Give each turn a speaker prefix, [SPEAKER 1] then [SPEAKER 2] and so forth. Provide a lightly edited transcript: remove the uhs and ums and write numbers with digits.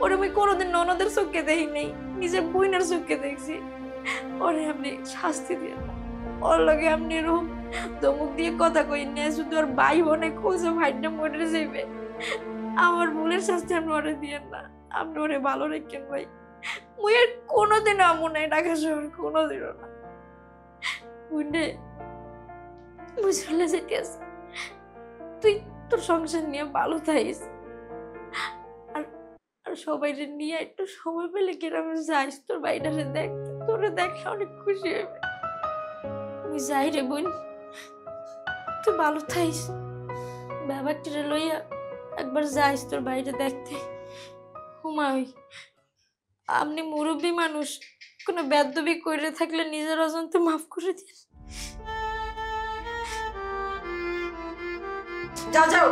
[SPEAKER 1] ওরে আমি কোনোদিন ননদের চোখে দেখি নাই, নিজের বোনের চোখে দেখছি। ওরে আপনি শাস্তি দিয়ে না, ওর লগে আপনি এরকম ধমক দিয়ে কথা কই না, শুধু ওর ভাই বোনে খোঁজে ভাইটা মরে যাইবে। আমার ভুলের শাস্তি আপনি ওরে দিয়েন না, আপনি ওরে ভালো রেখেন ভাই। মুই আর কোনোদিন আমু নাই ঢাকা শহর, কোনোদিনও না। বুঝলে মুই চলে যেতে আছি, তুই তোর সংসার নিয়ে ভালো থাকিস। আর আর সবাই নিয়ে একটু সময় পেলে গ্রামে যাইস, তোর বাইটারে দেখতে, তোরে দেখলে অনেক খুশি হবে। আমি যাই রে বোন, তুই ভালো থাকিস। ব্যাপারটা লইয়া একবার যাইস তোর বাইরে দেখতে। হুমাই আপনি মুরব্বী মানুষ, কোনো বেদবি করে থাকলে নিজের অজান্তে মাফ করে দিন।
[SPEAKER 2] যাও যাও।